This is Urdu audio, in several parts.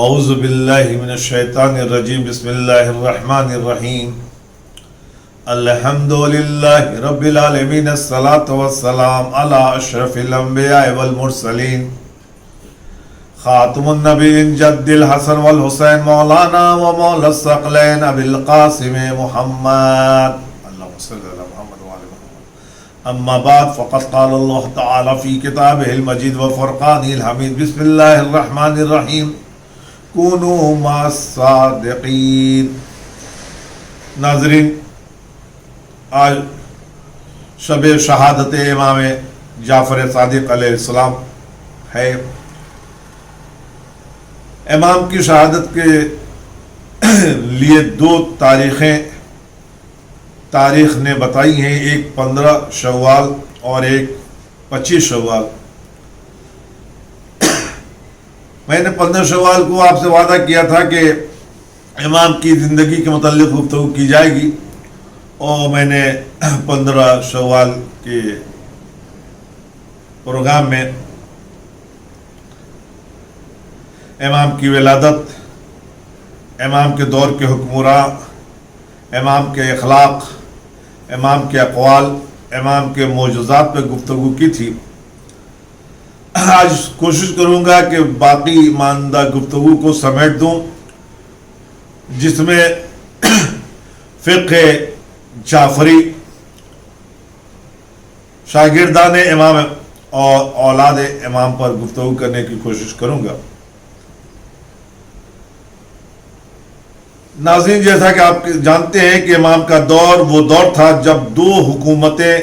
اعوذ باللہ من الشیطان الرجیم بسم اللہ الرحمن الرحیم الحمد للہ رب العالمین الصلاة والسلام علی اشرف الانبیاء والمرسلین خاتم النبیین جد الحسن والحسین مولانا و مولا الثقلین ابی القاسم محمد اللہم صلی علی محمد وعلی محمد اما بعد فقد قال اللہ تعالی فی کتابہ المجید وفرقانہ الحمید بسم اللہ الرحمن الرحیم کونوا مع الصادقین۔ ناظرین، آج شب شہادت امام جعفر صادق علیہ السلام ہے۔ امام کی شہادت کے لیے دو تاریخ نے بتائی ہیں، ایک 15 شوال اور ایک 25 شوال۔ میں نے 15 شوال کو آپ سے وعدہ کیا تھا کہ امام کی زندگی کے متعلق گفتگو کی جائے گی، اور میں نے 15 شوال کے پروگرام میں امام کی ولادت، امام کے دور کے حکمراں، امام کے اخلاق، امام کے اقوال، امام کے معجزات پہ گفتگو کی تھی۔ آج کوشش کروں گا کہ باقی ماندہ گفتگو کو سمیٹ دوں، جس میں فقہ جعفری، شاگردان امام اور اولاد امام پر گفتگو کرنے کی کوشش کروں گا۔ ناظرین، جیسا کہ آپ جانتے ہیں کہ امام کا دور وہ دور تھا جب دو حکومتیں،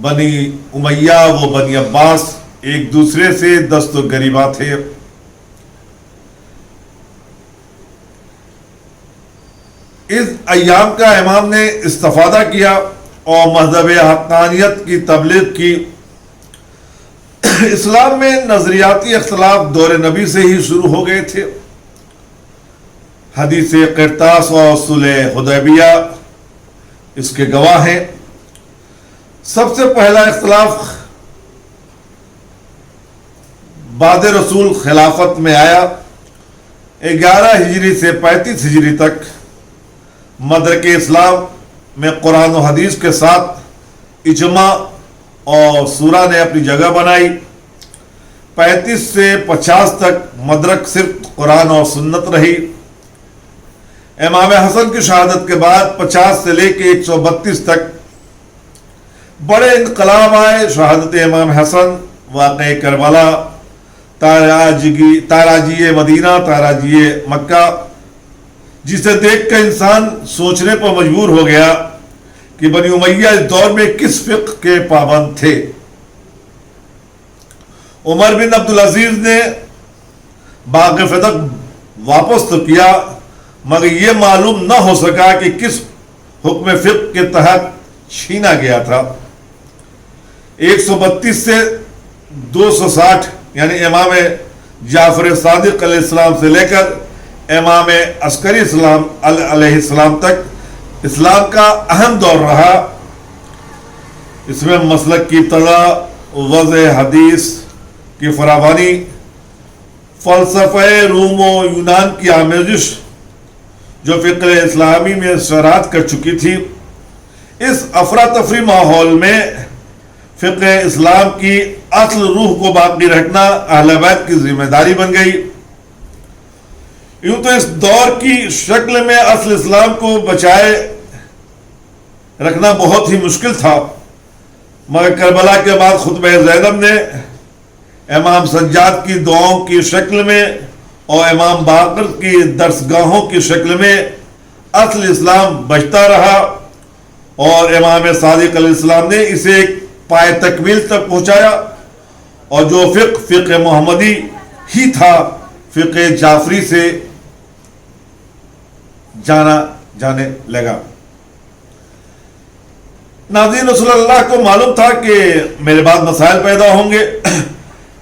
بنی امیہ و بنی عباس، ایک دوسرے سے دست و گریباں تھے۔ اس ایام کا امام نے استفادہ کیا اور مذہب حقانیت کی تبلیغ کی۔ اسلام میں نظریاتی اختلاف دور نبی سے ہی شروع ہو گئے تھے۔ حدیث قرطاس اور صلح حدیبیہ اس کے گواہ ہیں۔ سب سے پہلا اختلاف بعد رسول خلافت میں آیا۔ 11 ہجری سے 35 ہجری تک مدرک اسلام میں قرآن و حدیث کے ساتھ اجماع اور سورہ نے اپنی جگہ بنائی۔ 35 سے 50 تک مدرک صرف قرآن اور سنت رہی۔ امام حسن کی شہادت کے بعد 50 سے لے کے 132 تک بڑے انقلاب آئے۔ شہادت امام حسن، واقعہ کربلا، تاراجی مدینہ، تاراجی مکہ، جسے دیکھ کر انسان سوچنے پر مجبور ہو گیا کہ بنی امیہ اس دور میں کس فقہ کے پابند تھے۔ عمر بن عبدالعزیز نے باغ فتح واپس تو کیا، مگر یہ معلوم نہ ہو سکا کہ کس حکم فقہ کے تحت چھینا گیا تھا۔ 132 سے 260 یعنی امام جعفر صادق علیہ السلام سے لے کر امام عسکری علیہ السلام تک اسلام کا اہم دور رہا۔ اس میں مسلک کی ابتدا، وضع حدیث کی فراوانی، فلسفہ روم و یونان کی آمیزش جو فقہ اسلامی میں شرارت کر چکی تھی، اس افراتفری ماحول میں فقہ اسلام کی اصل روح کو باقی رکھنا اہل بیت کی ذمہ داری بن گئی۔ یوں تو اس دور کی شکل میں اصل اسلام کو بچائے رکھنا بہت ہی مشکل تھا، مگر کربلا کے بعد خطبہ زینب نے امام سجاد کی دعاؤں کی شکل میں اور امام باقر کی درسگاہوں کی شکل میں اصل اسلام بچتا رہا، اور امام صادق علیہ السلام نے اسے ایک پائے تکمیل تک پہنچایا، اور جو فقہ محمدی ہی تھا، فقہ جعفری سے جانا جانے لگا۔ ناظرین، رسول اللہ کو معلوم تھا کہ میرے بعد مسائل پیدا ہوں گے،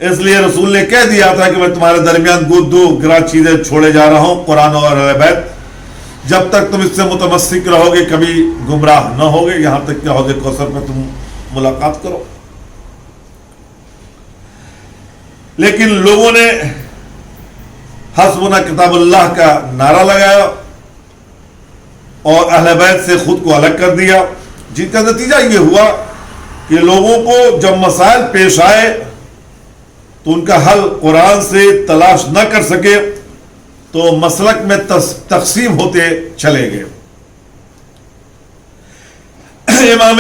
اس لیے رسول نے کہہ دیا تھا کہ میں تمہارے درمیان دو گراں چیزیں چھوڑے جا رہا ہوں، قرآن اور اہل بیت۔ جب تک تم اس سے متمسک رہو گے کبھی گمراہ نہ ہوگے، یہاں تک کہ حوض کوثر میں تم ملاقات کرو۔ لیکن لوگوں نے حسبنا کتاب اللہ کا نعرہ لگایا اور اہل بیت سے خود کو الگ کر دیا، جن کا نتیجہ یہ ہوا کہ لوگوں کو جب مسائل پیش آئے تو ان کا حل قرآن سے تلاش نہ کر سکے تو مسلک میں تقسیم ہوتے چلے گئے۔ امام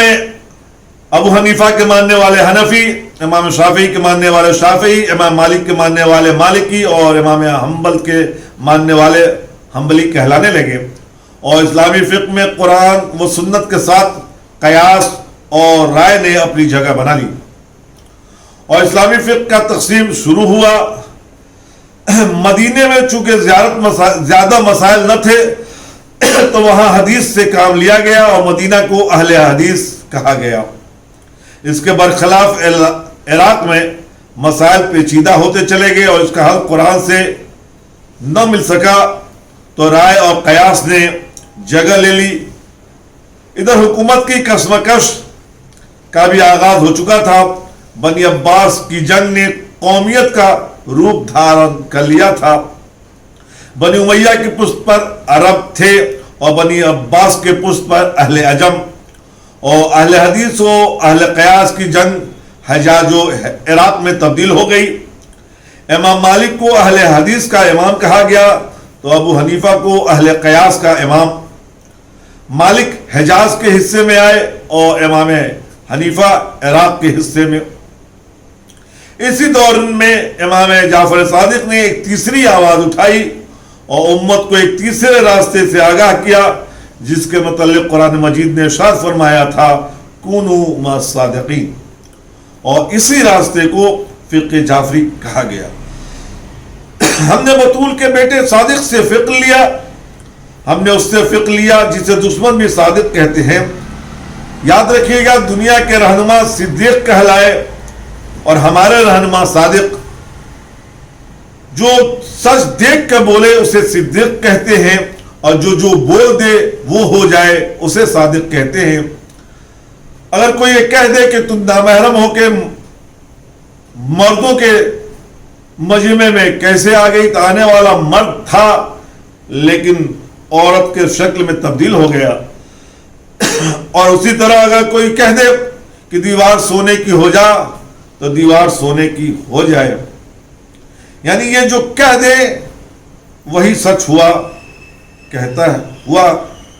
ابو حنیفہ کے ماننے والے حنفی، امام شافعی کے ماننے والے شافعی، امام مالک کے ماننے والے مالکی اور امام حنبل کے ماننے والے حنبلی کہلانے لگے، اور اسلامی فقہ میں قرآن و سنت کے ساتھ قیاس اور رائے نے اپنی جگہ بنا لی، اور اسلامی فقہ کا تقسیم شروع ہوا۔ مدینے میں چونکہ زیادہ مسائل نہ تھے تو وہاں حدیث سے کام لیا گیا اور مدینہ کو اہل حدیث کہا گیا۔ اس کے برخلاف عراق میں مسائل پیچیدہ ہوتے چلے گئے اور اس کا حل قرآن سے نہ مل سکا تو رائے اور قیاس نے جگہ لے لی۔ ادھر حکومت کی کشمکش کا بھی آغاز ہو چکا تھا۔ بنی عباس کی جنگ نے قومیت کا روپ دھارن کر لیا تھا۔ بنی امیہ کی پشت پر عرب تھے اور بنی عباس کے پشت پر اہل عجم، اور اہل حدیث و اہل قیاس کی جنگ حجاز و عراق میں تبدیل ہو گئی۔ امام مالک کو اہل حدیث کا امام کہا گیا تو ابو حنیفہ کو اہل قیاس کا امام۔ مالک حجاز کے حصے میں آئے اور امام حنیفہ عراق کے حصے میں۔ اسی دور میں امام جعفر صادق نے ایک تیسری آواز اٹھائی اور امت کو ایک تیسرے راستے سے آگاہ کیا، جس کے متعلق قرآن مجید نے ارشاد فرمایا تھا کونوا مع الصادقین، اور اسی راستے کو فقہ جعفری کہا گیا۔ ہم نے بطول کے بیٹے صادق سے فقہ لیا، ہم نے اس سے فقہ لیا جسے دشمن بھی صادق کہتے ہیں۔ یاد رکھیے گا، دنیا کے رہنما صدیق کہلائے اور ہمارے رہنما صادق۔ جو سچ دیکھ کر بولے اسے صدیق کہتے ہیں، اور جو بول دے وہ ہو جائے اسے صادق کہتے ہیں۔ اگر کوئی یہ کہہ دے کہ تم نامحرم ہو کے مردوں کے مجمع میں کیسے آ گئی، تو آنے والا مرد تھا لیکن عورت کے شکل میں تبدیل ہو گیا۔ اور اسی طرح اگر کوئی کہہ دے کہ دیوار سونے کی ہو جا تو دیوار سونے کی ہو جائے، یعنی یہ جو کہہ دے وہی سچ ہوا کہتا ہے، ہوا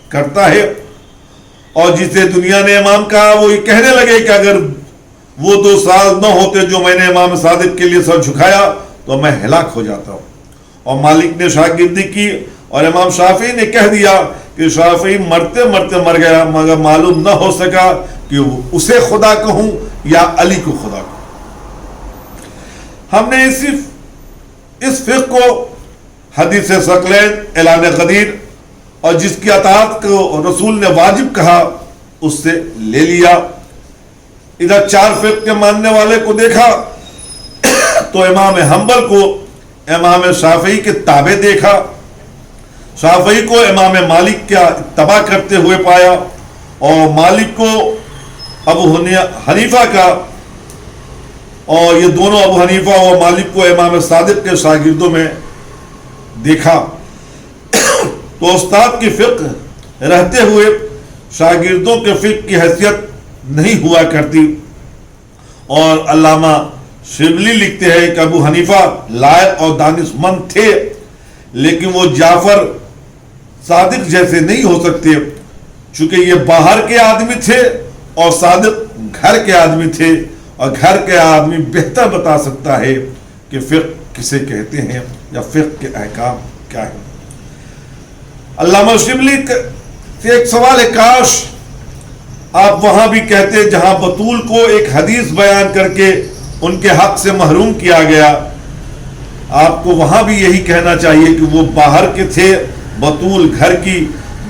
کرتا ہے۔ اور جسے دنیا نے امام کہا وہ یہ کہنے لگے کہ اگر وہ 2 سال نہ ہوتے جو میں نے امام صادق کے لیے سر جھکایا تو میں ہلاک ہو جاتا ہوں۔ اور مالک نے شاگردی کی اور امام شافعی نے کہہ دیا کہ شافعی مرتے مرتے مر گیا، مگر معلوم نہ ہو سکا کہ اسے خدا کہوں یا علی کو خدا کہوں۔ ہم نے اس فقہ کو حدیث ثقلین، اعلان قدیر اور جس کی اطاعت کو رسول نے واجب کہا اس سے لے لیا۔ ادھر 4 فقہ کے ماننے والے کو دیکھا تو امام حنبل کو امام شافعی کے تابع دیکھا، شافعی کو امام مالک کا اتباع کرتے ہوئے پایا، اور مالک کو ابو حنیفہ کا، اور یہ دونوں ابو حنیفہ اور مالک کو امام صادق کے شاگردوں میں دیکھا۔ تو استاد کی فقہ رہتے ہوئے شاگردوں کے فقہ کی حیثیت نہیں ہوا کرتی، اور علامہ شبلی لکھتے ہیں کہ ابو حنیفہ لائق اور دانش مند تھے، لیکن وہ جعفر صادق جیسے نہیں ہو سکتے، چونکہ یہ باہر کے آدمی تھے اور صادق گھر کے آدمی تھے، اور گھر کے آدمی بہتر بتا سکتا ہے کہ فقہ کسے کہتے ہیں یا فقہ کے احکام کیا ہیں۔ علامہ شبلی سے ایک سوال ہے، کاش آپ وہاں بھی کہتے جہاں بطول کو ایک حدیث بیان کر کے ان کے حق سے محروم کیا گیا، آپ کو وہاں بھی یہی کہنا چاہیے کہ وہ باہر کے تھے، بطول گھر کی،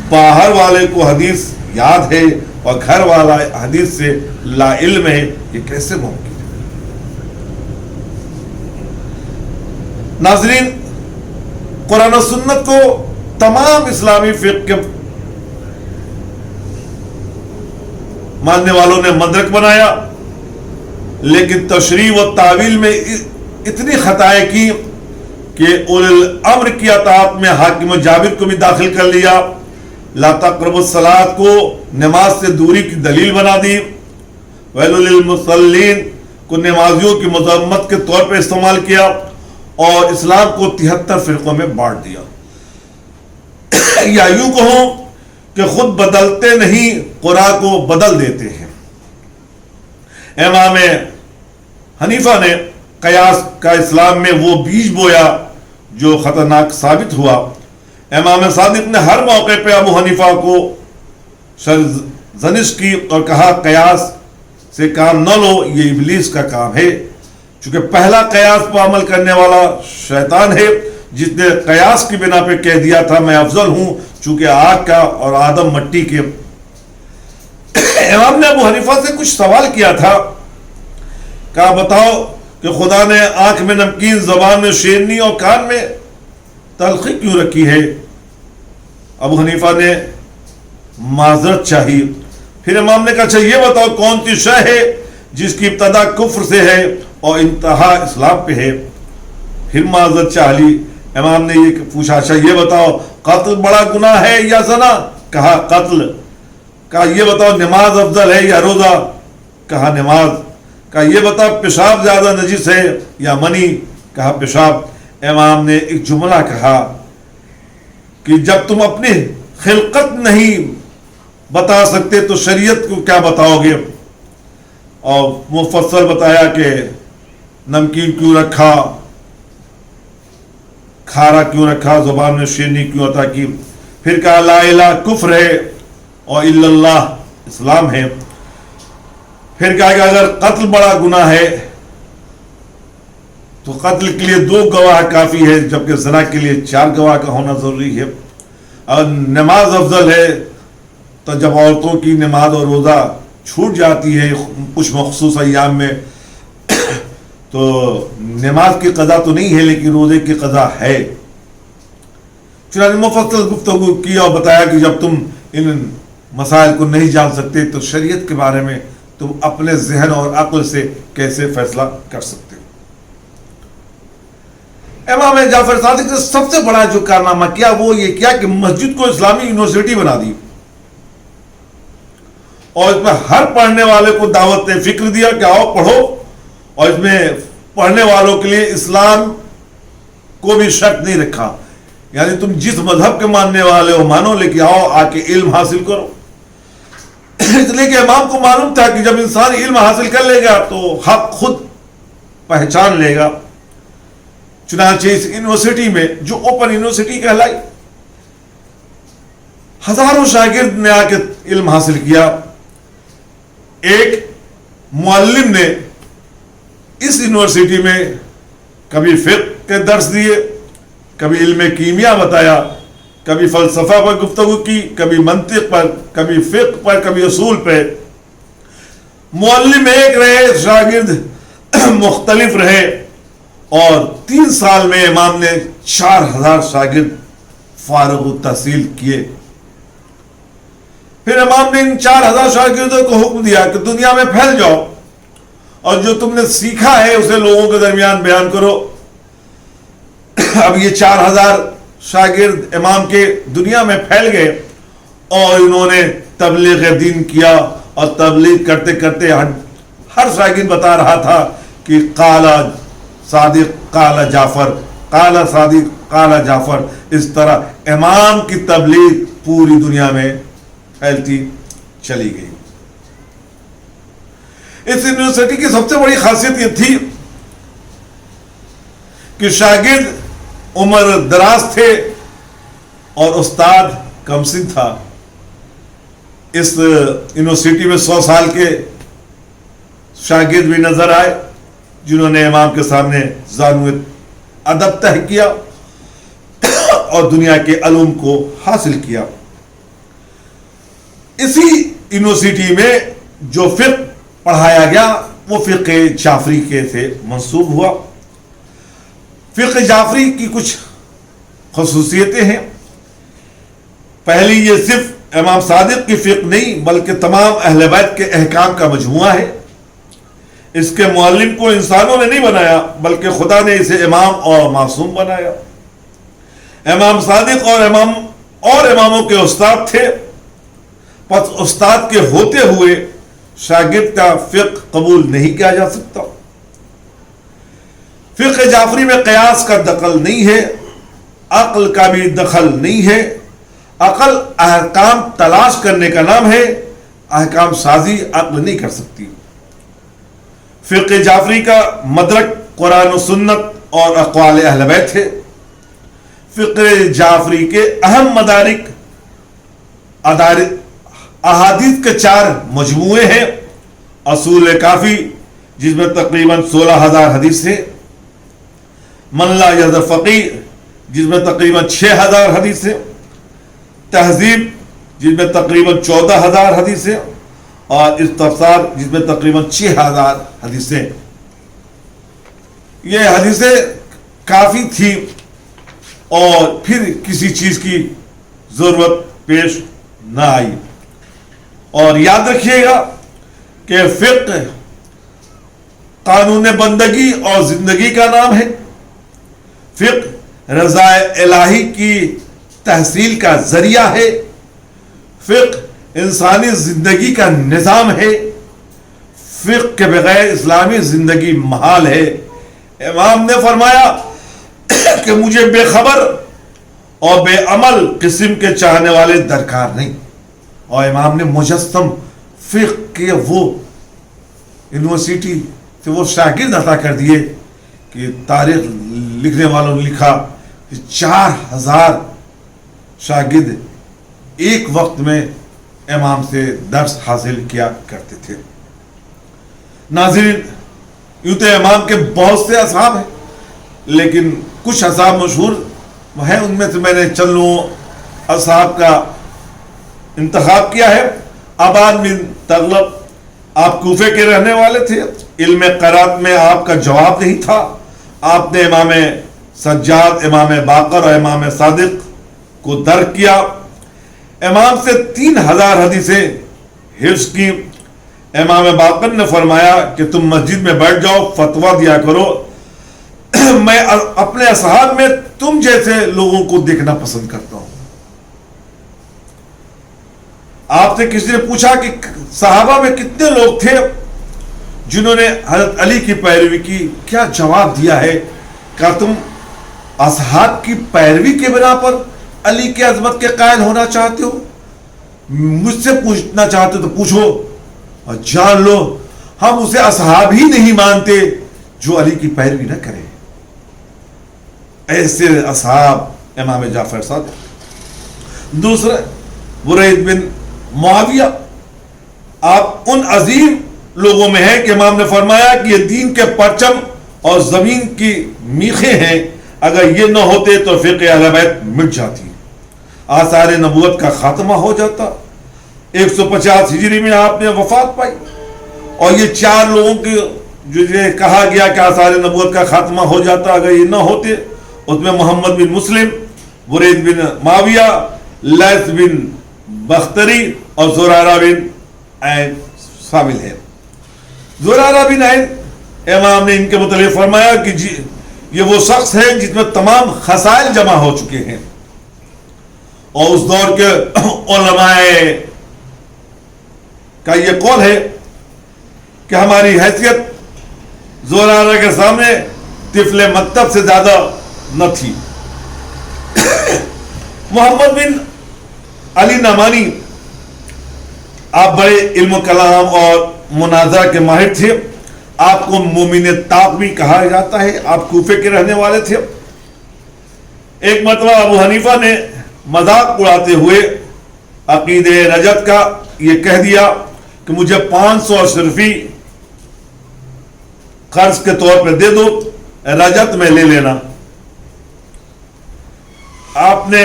باہر والے کو حدیث یاد ہے اور گھر والا حدیث سے لا علم ہے، یہ کیسے ممکن ہے؟ ناظرین، قرآن و سنت کو تمام اسلامی فقہ کے ماننے والوں نے مدرک بنایا، لیکن تشریح و تعویل میں اتنی خطائیں کی کہ اولل امر کی اطاعت میں حاکم جابر کو بھی داخل کر لیا، لا تقربوا الصلاۃ کو نماز سے دوری کی دلیل بنا دی، ویل للمصلین کو نمازیوں کی مذمت کے طور پر استعمال کیا، اور اسلام کو 73 فرقوں میں بانٹ دیا۔ یا یوں کہوں کہ خود بدلتے نہیں، قرآن کو بدل دیتے ہیں۔ امام حنیفہ نے قیاس کا اسلام میں وہ بیج بویا جو خطرناک ثابت ہوا۔ امام صادق نے ہر موقع پہ ابو حنیفہ کو سرزنش کی اور کہا قیاس سے کام نہ لو، یہ ابلیس کا کام ہے، چونکہ پہلا قیاس پر عمل کرنے والا شیطان ہے، جس نے قیاس کی بنا پہ کہہ دیا تھا میں افضل ہوں چونکہ آگ کا اور آدم مٹی کے۔ امام نے ابو حنیفہ سے کچھ سوال کیا تھا، کہا بتاؤ کہ خدا نے آنکھ میں نمکین، زبان میں شیرنی اور کان میں تلخی کیوں رکھی ہے؟ ابو حنیفہ نے معذرت چاہی۔ پھر امام نے کہا اچھا یہ بتاؤ کون سی شے ہے جس کی ابتدا کفر سے ہے اور انتہا اسلام پہ ہے؟ پھر معذرت چاہ لی۔ امام نے یہ پوچھا اچھا یہ بتاؤ قتل بڑا گناہ ہے یا زنا؟ کہا قتل۔ کہا یہ بتاؤ نماز افضل ہے یا روزہ؟ کہا نماز۔ کہا یہ بتاؤ پیشاب زیادہ نجس ہے یا منی؟ کہا پیشاب۔ امام نے ایک جملہ کہا کہ جب تم اپنی خلقت نہیں بتا سکتے تو شریعت کو کیا بتاؤ گے؟ اور مفصل بتایا کہ نمکین کیوں رکھا، کھارا کیوں رکھا، زبان میں شیرنی کیوں عطا کی۔ پھر کہا لا الہ کفر ہے اور الا اللہ اسلام ہے۔ پھر کہا کہ اگر قتل بڑا گناہ ہے تو قتل کے لیے 2 گواہ کافی ہے، جبکہ زنا کے لیے 4 گواہ کا ہونا ضروری ہے۔ اور نماز افضل ہے تو جب عورتوں کی نماز اور روزہ چھوٹ جاتی ہے کچھ مخصوص ایام میں تو نماز کی قضا تو نہیں ہے لیکن روزے کی قضا ہے۔ چنانچہ مفصل گفتگو کی اور بتایا کہ جب تم ان مسائل کو نہیں جان سکتے تو شریعت کے بارے میں تم اپنے ذہن اور عقل سے کیسے فیصلہ کر سکتے ہو۔ امام جعفر صادق نے سب سے بڑا جو کارنامہ کیا وہ یہ کیا کہ مسجد کو اسلامی یونیورسٹی بنا دی، اور اس میں ہر پڑھنے والے کو دعوت فکر دیا کہ آؤ پڑھو، اور اس میں پڑھنے والوں کے لیے اسلام کو بھی شرط نہیں رکھا، یعنی تم جس مذہب کے ماننے والے ہو مانو لیکن آؤ آ کے علم حاصل کرو۔ اس لیے کہ امام کو معلوم تھا کہ جب انسان علم حاصل کر لے گا تو حق خود پہچان لے گا۔ چنانچہ اس یونیورسٹی میں جو اوپن یونیورسٹی کہلائی، ہزاروں شاگرد نے آ کے علم حاصل کیا۔ ایک معلم نے اس یونیورسٹی میں کبھی فقہ کے درس دیے، کبھی علم کیمیا بتایا، کبھی فلسفہ پر گفتگو کی، کبھی منطق پر، کبھی فقہ پر، کبھی اصول پہ۔ معلم ایک رہے، شاگرد مختلف رہے، اور 3 سال میں امام نے 4000 شاگرد فارغ التحصیل کیے۔ پھر امام نے ان 4000 شاگردوں کو حکم دیا کہ دنیا میں پھیل جاؤ اور جو تم نے سیکھا ہے اسے لوگوں کے درمیان بیان کرو۔ اب یہ 4000 شاگرد امام کے دنیا میں پھیل گئے اور انہوں نے تبلیغ دین کیا، اور تبلیغ کرتے کرتے ہر شاگرد بتا رہا تھا کہ قال صادق قال جعفر، قال صادق قال جعفر۔ اس طرح امام کی تبلیغ پوری دنیا میں پھیلتی چلی گئی۔ اس یونیورسٹی کی سب سے بڑی خاصیت یہ تھی کہ شاگرد عمر دراز تھے اور استاد کم سن تھا۔ اس یونیورسٹی میں 100 سال کے شاگرد بھی نظر آئے جنہوں نے امام کے سامنے زانو ادب طے کیا اور دنیا کے علوم کو حاصل کیا۔ اسی یونیورسٹی میں جو فقہ پڑھایا گیا وہ فقہ جعفری کے سے منسوب ہوا۔ فقہ جعفری کی کچھ خصوصیتیں ہیں۔ پہلی، یہ صرف امام صادق کی فقہ نہیں بلکہ تمام اہل بیت کے احکام کا مجموعہ ہے۔ اس کے معلم کو انسانوں نے نہیں بنایا بلکہ خدا نے اسے امام اور معصوم بنایا۔ امام صادق اور اماموں کے استاد تھے، پس استاد کے ہوتے ہوئے شاگرد کا فقہ قبول نہیں کیا جا سکتا۔ فقہ جعفری میں قیاس کا دخل نہیں ہے، عقل کا بھی دخل نہیں ہے۔ عقل احکام تلاش کرنے کا نام ہے، احکام سازی عقل نہیں کر سکتی۔ فقہ جعفری کا مدرک قرآن و سنت اور اقوال اہل بیت ہے۔ فقہ جعفری کے اہم مدارک احادیث کے 4 مجموعے ہیں: اصول کافی جس میں تقریباً 16,000 حدیث ہیں، من لا یزر فقیہ جس میں تقریباً 6,000 حدیث ہیں، تہذیب جس میں تقریباً 14,000 حدیث ہیں، اور استفسار جس میں تقریباً 6,000 حدیثیں۔ یہ حدیثیں کافی تھی اور پھر کسی چیز کی ضرورت پیش نہ آئی۔ اور یاد رکھیے گا کہ فقہ قانون بندگی اور زندگی کا نام ہے۔ فقہ رضا الہی کی تحصیل کا ذریعہ ہے۔ فقہ انسانی زندگی کا نظام ہے۔ فقہ کے بغیر اسلامی زندگی محال ہے۔ امام نے فرمایا کہ مجھے بے خبر اور بے عمل قسم کے چاہنے والے درکار نہیں، اور امام نے مجسم فقہ کے وہ یونیورسٹی سے وہ شاگرد عطا کر دیے کہ تاریخ لکھنے والوں نے لکھا کہ 4,000 شاگرد ایک وقت میں امام سے درس حاصل کیا کرتے تھے۔ ناظرین، یوں تو امام کے بہت سے اصحاب ہیں، لیکن کچھ اصحاب مشہور ہیں، ان میں سے میں نے چند اصحاب کا انتخاب کیا ہے۔ عباد بن تغلب، آپ کوفے کے رہنے والے تھے۔ علم قرات میں آپ کا جواب نہیں تھا۔ آپ نے امام سجاد، امام باقر اور امام صادق کو درک کیا۔ امام سے 3,000 حدیثیں حفظ کی۔ امام باقر نے فرمایا کہ تم مسجد میں بیٹھ جاؤ، فتویٰ دیا کرو، میں اپنے اصحاب میں تم جیسے لوگوں کو دیکھنا پسند کرتا ہوں۔ آپ سے کسی نے پوچھا کہ صحابہ میں کتنے لوگ تھے جنہوں نے حضرت علی کی پیروی کی؟ کیا جواب دیا ہے؟ کہا تم اصحاب کی پیروی کے بنا پر علی کی عظمت کے قائل ہونا چاہتے ہو؟ مجھ سے پوچھنا چاہتے ہو تو پوچھو، اور جان لو ہم اسے اصحاب ہی نہیں مانتے جو علی کی پیروی نہ کرے۔ ایسے اصحاب امام جعفر صادق۔ دوسرے برید بن معاویہ، آپ ان عظیم لوگوں میں ہیں کہ امام نے فرمایا کہ یہ دین کے پرچم اور زمین کی میخیں ہیں، اگر یہ نہ ہوتے تو فقہ اہل بیت مٹ جاتی، آثار نبوت کا خاتمہ ہو جاتا۔ 150 ہجری میں آپ نے وفات پائی، اور یہ 4 لوگوں کے جو یہ کہا گیا کہ آثار نبوت کا خاتمہ ہو جاتا اگر یہ نہ ہوتے، اس میں محمد بن مسلم، برید بن معاویہ، لیث بن بختری اور زرارہ بن عین شامل ہیں۔ زرارہ بن عین، امام نے ان کے متعلق فرمایا کہ یہ وہ شخص ہے جس میں تمام خصائل جمع ہو چکے ہیں، اور اس دور کے علماء کا یہ قول ہے کہ ہماری حیثیت زرارہ کے سامنے طفل مکتب سے زیادہ نہ تھی۔ محمد بن علی نعمانی، آپ بڑے علم و کلام اور مناظرہ کے ماہر تھے، آپ کو مومن طاق بھی کہا جاتا ہے، آپ کوفے کے رہنے والے تھے۔ ایک مرتبہ ابو حنیفہ نے مذاق اڑاتے ہوئے عقید رجت کا یہ کہہ دیا کہ مجھے 500 اشرفی قرض کے طور پہ دے دو، رجت میں لے لینا۔ آپ نے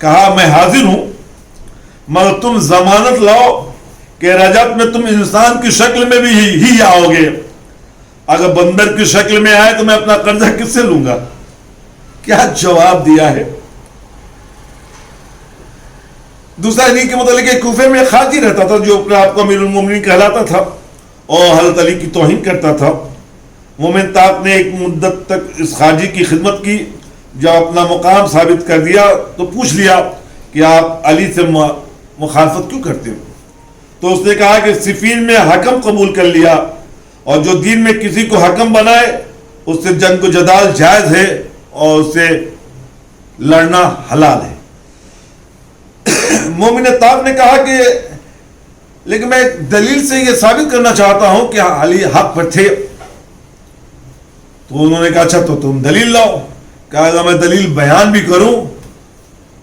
کہا میں حاضر ہوں، مگر تم ضمانت لاؤ کہ رجت میں تم انسان کی شکل میں بھی ہی آؤ گے، اگر بندر کی شکل میں آئے تو میں اپنا قرضہ کس سے لوں گا؟ کیا جواب دیا ہے! دوسرا انہی کے متعلق کوفے میں خارجی رہتا تھا جو اپنے آپ کو امیر المومنین کہلاتا تھا، اور حضرت علی کی توہین کرتا تھا. مومن طاق نے ایک مدت تک اس خارجی کی خدمت کی. جب اپنا مقام ثابت کر دیا تو پوچھ لیا کہ آپ علی سے مخالفت کیوں کرتے ہو؟ تو اس نے کہا کہ صفین میں حکم قبول کر لیا، اور جو دین میں کسی کو حکم بنائے اس سے جنگ و جدال جائز ہے اور اس سے لڑنا حلال ہے. مومن طاق نے کہا کہ لیکن میں دلیل سے یہ ثابت کرنا چاہتا ہوں کہ علی حق پر تھے. تو انہوں نے کہا اچھا تو تم دلیل لاؤ. کہا اگر میں دلیل بیان بھی کروں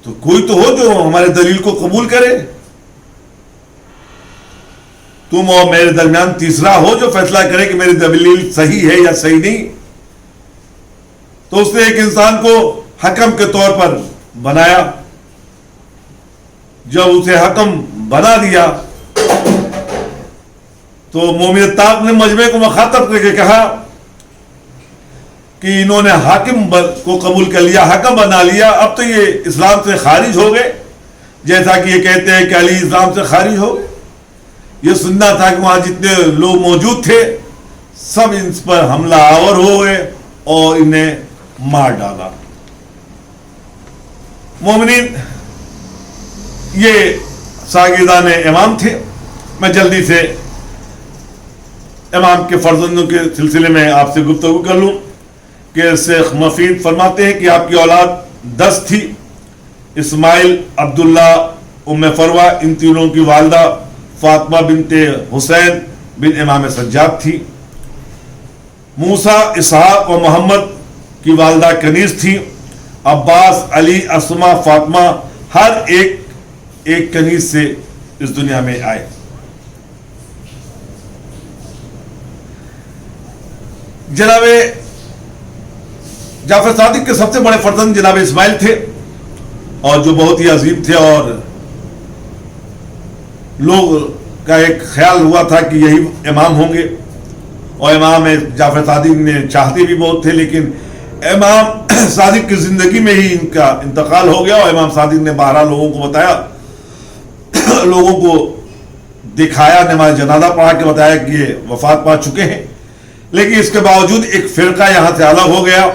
تو کوئی تو ہو جو ہمارے دلیل کو قبول کرے. تم اور میرے درمیان تیسرا ہو جو فیصلہ کرے کہ میری دلیل صحیح ہے یا صحیح نہیں. تو اس نے ایک انسان کو حکم کے طور پر بنایا. جب اسے حکم بنا دیا تو مومن طاق نے مجمع کو مخاطب کر کے کہا کہ انہوں نے حاکم کو قبول کر لیا، حکم بنا لیا، اب تو یہ اسلام سے خارج ہو گئے، جیسا کہ یہ کہتے ہیں کہ علی اسلام سے خارج ہو گئے. یہ سننا تھا کہ وہاں جتنے لوگ موجود تھے سب ان پر حملہ آور ہو گئے اور انہیں مار ڈالا. مومنین، یہ شاگردان امام تھے. میں جلدی سے امام کے فرزندوں کے سلسلے میں آپ سے گفتگو کر لوں کہ شیخ مفید فرماتے ہیں کہ آپ کی اولاد 10 تھی. اسماعیل، عبداللہ، ام فروہ، ان تینوں کی والدہ فاطمہ بنت حسین بن امام سجاد تھی. موسیٰ، اسحاق و محمد کی والدہ کنیز تھی. عباس، علی، اسما، فاطمہ ہر ایک کنیز سے اس دنیا میں آئے. جناب جعفر صادق کے سب سے بڑے فرزند جناب اسماعیل تھے، اور جو بہت ہی عظیم تھے، اور لوگ کا ایک خیال ہوا تھا کہ یہی امام ہوں گے. اور امام جعفر صادق نے چاہتے بھی بہت تھے، لیکن امام صادق کی زندگی میں ہی ان کا انتقال ہو گیا. اور امام صادق نے 12 لوگوں کو بتایا، لوگوں کو دکھایا، نماز جنازہ پڑھا کے بتایا کہ یہ وفات پا چکے ہیں. لیکن اس کے باوجود ایک فرقہ یہاں سے الگ ہو گیا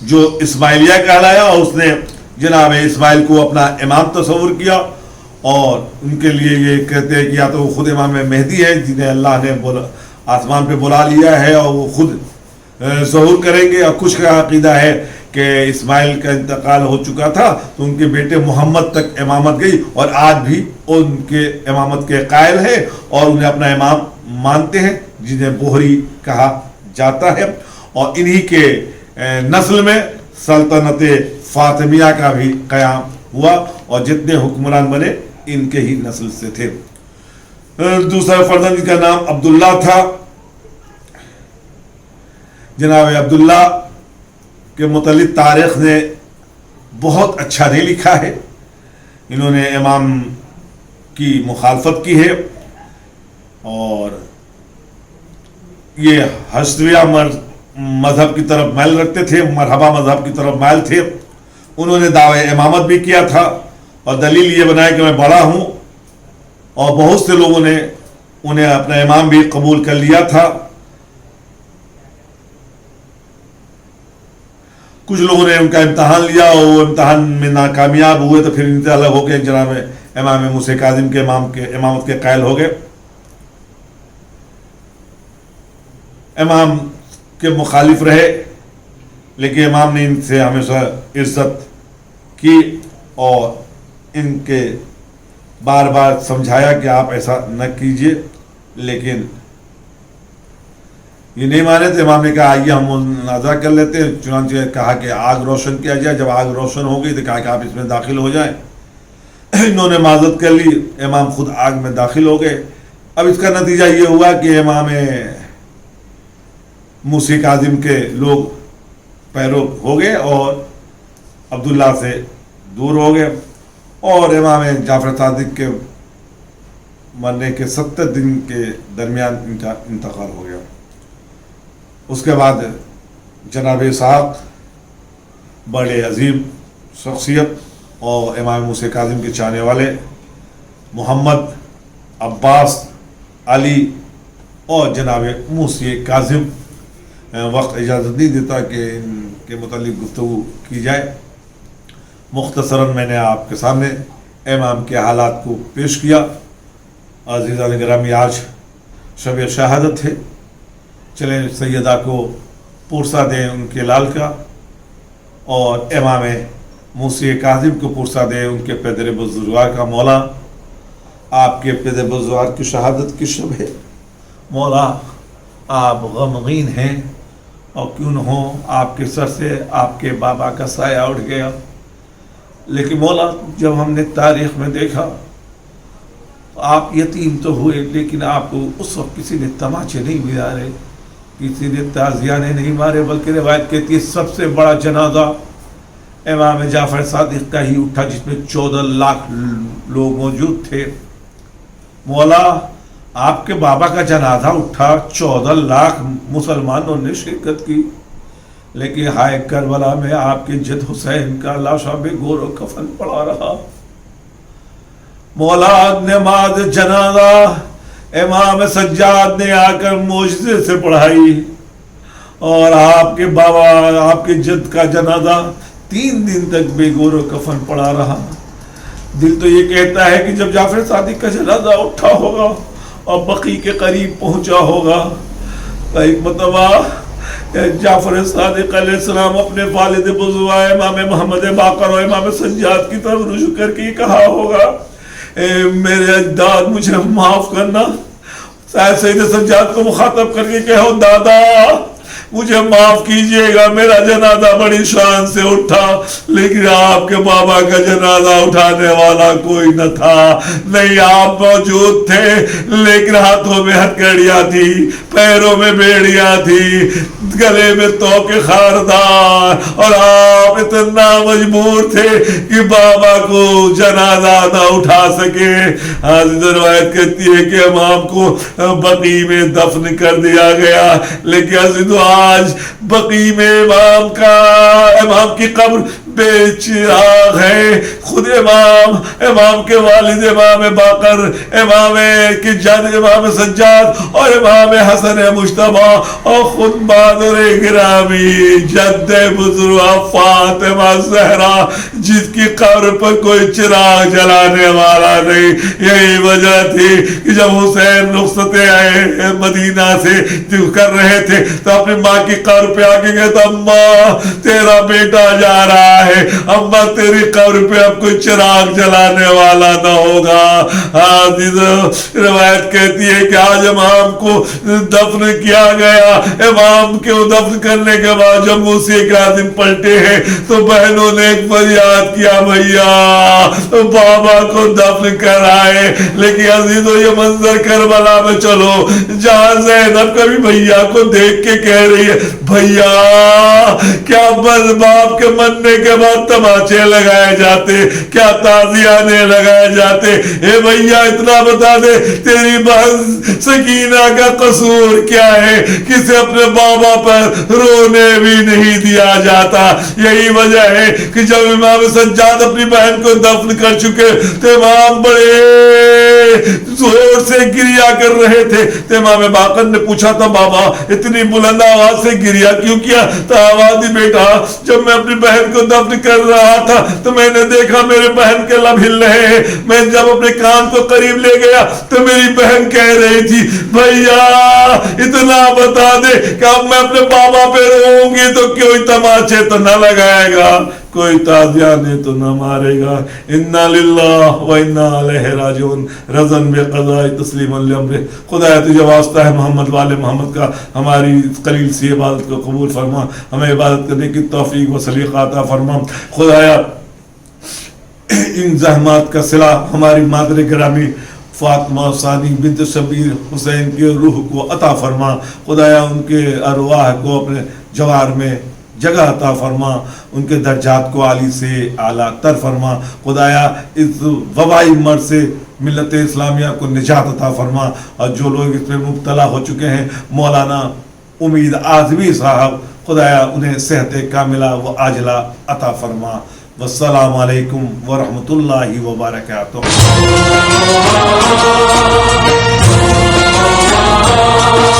جو اسماعیلیہ کہلایا، اور اس نے جناب اسماعیل کو اپنا امام تصور کیا. اور ان کے لیے یہ کہتے ہیں کہ یا تو وہ خود امام مہدی ہے جنہیں اللہ نے آسمان پہ بلا لیا ہے اور وہ خود ظہور کریں گے، اور کچھ کا عقیدہ ہے کہ اسماعیل کا انتقال ہو چکا تھا تو ان کے بیٹے محمد تک امامت گئی، اور آج بھی ان کے امامت کے قائل ہیں اور انہیں اپنا امام مانتے ہیں، جنہیں بوہری کہا جاتا ہے. اور انہی کے نسل میں سلطنت فاطمیہ کا بھی قیام ہوا، اور جتنے حکمران بنے ان کے ہی نسل سے تھے. دوسرا فرزند کا نام عبداللہ تھا. جناب عبداللہ کے متعلق تاریخ نے بہت اچھا نہیں لکھا ہے. انہوں نے امام کی مخالفت کی ہے، اور یہ حشویہ مذہب کی طرف میل رکھتے تھے، مرحبا مذہب کی طرف میل تھے. انہوں نے دعوی امامت بھی کیا تھا، اور دلیل یہ بنایا کہ میں بڑا ہوں، اور بہت سے لوگوں نے انہیں اپنا امام بھی قبول کر لیا تھا. کچھ لوگوں نے ان کا امتحان لیا اور وہ امتحان میں ناکامیاب ہوئے تو پھر ان سے الگ ہو کے جناب امام موسیٰ کاظم کے امامت کے قائل ہو گئے. امام کے مخالف رہے، لیکن امام نے ان سے ہمیشہ عزت کی اور ان کے بار بار سمجھایا کہ آپ ایسا نہ کیجئے، لیکن یہ نہیں مانے. تو امام نے کہا آئیے ہم مناظرہ کر لیتے ہیں. چنانچہ کہا کہ آگ روشن کیا جائے. جب آگ روشن ہو گئی تو کہا کہ آپ اس میں داخل ہو جائیں. انہوں نے معذرت کر لی، امام خود آگ میں داخل ہو گئے. اب اس کا نتیجہ یہ ہوا کہ امام موسیٰ کاظم کے لوگ پیرو ہو گئے اور عبداللہ سے دور ہو گئے، اور امام جعفر صادق کے مرنے کے 70 دن کے درمیان ان کا انتقال ہو گیا. اس کے بعد جناب اسحاق بڑے عظیم شخصیت اور امام موسیٰ کاظم کے چاہنے والے، محمد، عباس، علی اور جناب موسی کاظم وقت اجازت نہیں دیتا کہ ان کے متعلق گفتگو کی جائے۔ مختصراً میں نے آپ کے سامنے امام کے حالات کو پیش کیا۔ عزیزان گرامی، آج شب شہادت ہے، چلیں سیدہ کو پرسہ دیں ان کے لال کا، اور امام موسی کاظم کو پرسہ دیں ان کے پدر بزرگوار کا۔ مولا، آپ کے پدر بزرگوار کی شہادت کی شب ہے، مولا آپ غمگین ہیں، اور کیوں نہ ہو، آپ کے سر سے آپ کے بابا کا سایہ اٹھ گیا، لیکن مولا جب ہم نے تاریخ میں دیکھا، آپ یتیم تو ہوئے لیکن آپ کو اس وقت کسی نے تماچے نہیں مارے، کسی نے تازیانے نہیں مارے، بلکہ روایت کہتی ہے سب سے بڑا جنازہ امام جعفر صادق کا ہی اٹھا، جس میں 14 لاکھ لوگ موجود تھے۔ مولا، آپ کے بابا کا جنازہ اٹھا، 14 لاکھ مسلمانوں نے شرکت کی، لیکن ہائے کربلا میں آپ کے جد حسین کا لاشا بے گور و کفن پڑا رہا۔ مولا، نماز جنازہ امام سجاد نے آ کر معجزے سے پڑھائی، اور آپ کے بابا، آپ کے جد کا جنازہ 3 دن تک بے گور و کفن پڑا رہا۔ دل تو یہ کہتا ہے کہ جب جعفر صادق کا جنازہ اٹھا ہوگا اور بقی کے قریب پہنچا ہوگا، تو ایک مرتبہ جعفر صادق علیہ السلام اپنے والد بزرگ امام محمد باقر اور امام سجاد کی طرف رجوع کر کے کہا ہوگا، اے میرے اجداد مجھے معاف کرنا۔ سید سجاد کو مخاطب کر کے کہو، دادا مجھے معاف کیجئے گا، میرا جنازہ بڑی شان سے اٹھا، لیکن آپ کے بابا کا جنازہ اٹھانے والا کوئی نہ تھا۔ نہیں، آپ موجود تھے، لیکن ہاتھوں میں ہتھکڑیاں تھی، پیروں میں بیڑیاں تھی، گلے میں توق خاردار، اور آپ اتنا مجبور تھے کہ بابا کو جنازہ نہ اٹھا سکے۔ حضرت روایت کہتی ہے کہ امام کو بقی میں دفن کر دیا گیا، لیکن حضرت آج بقی میں امام کی قبر بے چراغ ہے۔ خود امام کے والد امام باقر، امام کی جد امام سجاد اور امام حسن مجتبی، اور خود بہادر گرامی جد بزرگ فاطمہ زہرا، جس کی قبر پر کوئی چراغ جلانے والا نہیں۔ یہی وجہ تھی کہ جب حسین رخصت آئے مدینہ سے کر رہے تھے تو اپنی ماں کی قبر پہ آ کے کہتا، اماں تیرا بیٹا جا رہا ہے، اماں تیری قبر پہ اب کوئی چراغ جلانے والا نہ ہوگا۔ روایت کہتی ہے کہ آج امام کو دفن کیا گیا، امام کو دفن کرنے کے بعد جب موسی کاظم پلٹے ہیں تو بہنوں نے ایک فریاد کیا، بھیا بابا کو دفن کرائے، لیکن عزیزو یہ منظر کربلا میں چلو، جہاں زینب کبھی بھیا کو دیکھ کے کہہ رہی ہے، بھیا کیا بس باپ کے مرنے کے بعد تماچے لگائے جاتے، کیا تعزیانے لگائے جاتے؟ اے بھیا اتنا بتا دے، تیری بہن سکینہ کا قصور کیا ہے؟ کسے اپنے بابا پر رونے بھی نہیں دیا جاتا۔ یہی وجہ ہے کہ جب امام سجاد اپنی بہن کو دفن کر چکے تو امام بڑے زور سے گریا کر رہے تھے، تو امام باقر نے پوچھا تھا، بابا اتنی بلند آواز سے گریا کیوں کیا؟ تو آواز دی، بیٹا جب میں اپنی بہن کو دفن کر رہا تھا تو میں نے دیکھا میرے بہن کے لب ہل رہے ہیں، میں جب اپنے کان کو قریب لے گیا تو میری بہن کہہ رہی تھی، بھیا اتنا بتا دے کہ اب میں اپنے بابا پہ روؤں گی تو کوئی تماچے تو نہ لگائے گا، کوئی تازیانے تو نہ مارے گا۔ انا للہ و انا الیہ راجعون، رضن بقضاء تسلیما لامرہ۔ خدایا تجھے واسطہ ہے محمد والے محمد کا، ہماری قلیل سی عبادت کو قبول فرما، ہمیں عبادت کرنے کی توفیق و سلیقہ عطا فرما۔ خدایا ان زحمات کا صلہ ہماری مادر گرامی فاطمہ ثانی بنت شبیر حسین کے روح کو عطا فرما۔ خدایا ان کے ارواح کو اپنے جوار میں جگہ عطا فرما، ان کے درجات کو عالی سے اعلیٰ تر فرما۔ خدایا اس وبائی مرض سے ملت اسلامیہ کو نجات عطا فرما، اور جو لوگ اس میں مبتلا ہو چکے ہیں، مولانا امید اعظمی صاحب، خدایا انہیں صحت کاملہ و عاجلہ عطا فرما۔ والسلام علیکم ورحمۃ اللہ وبرکاتہ۔ جہاں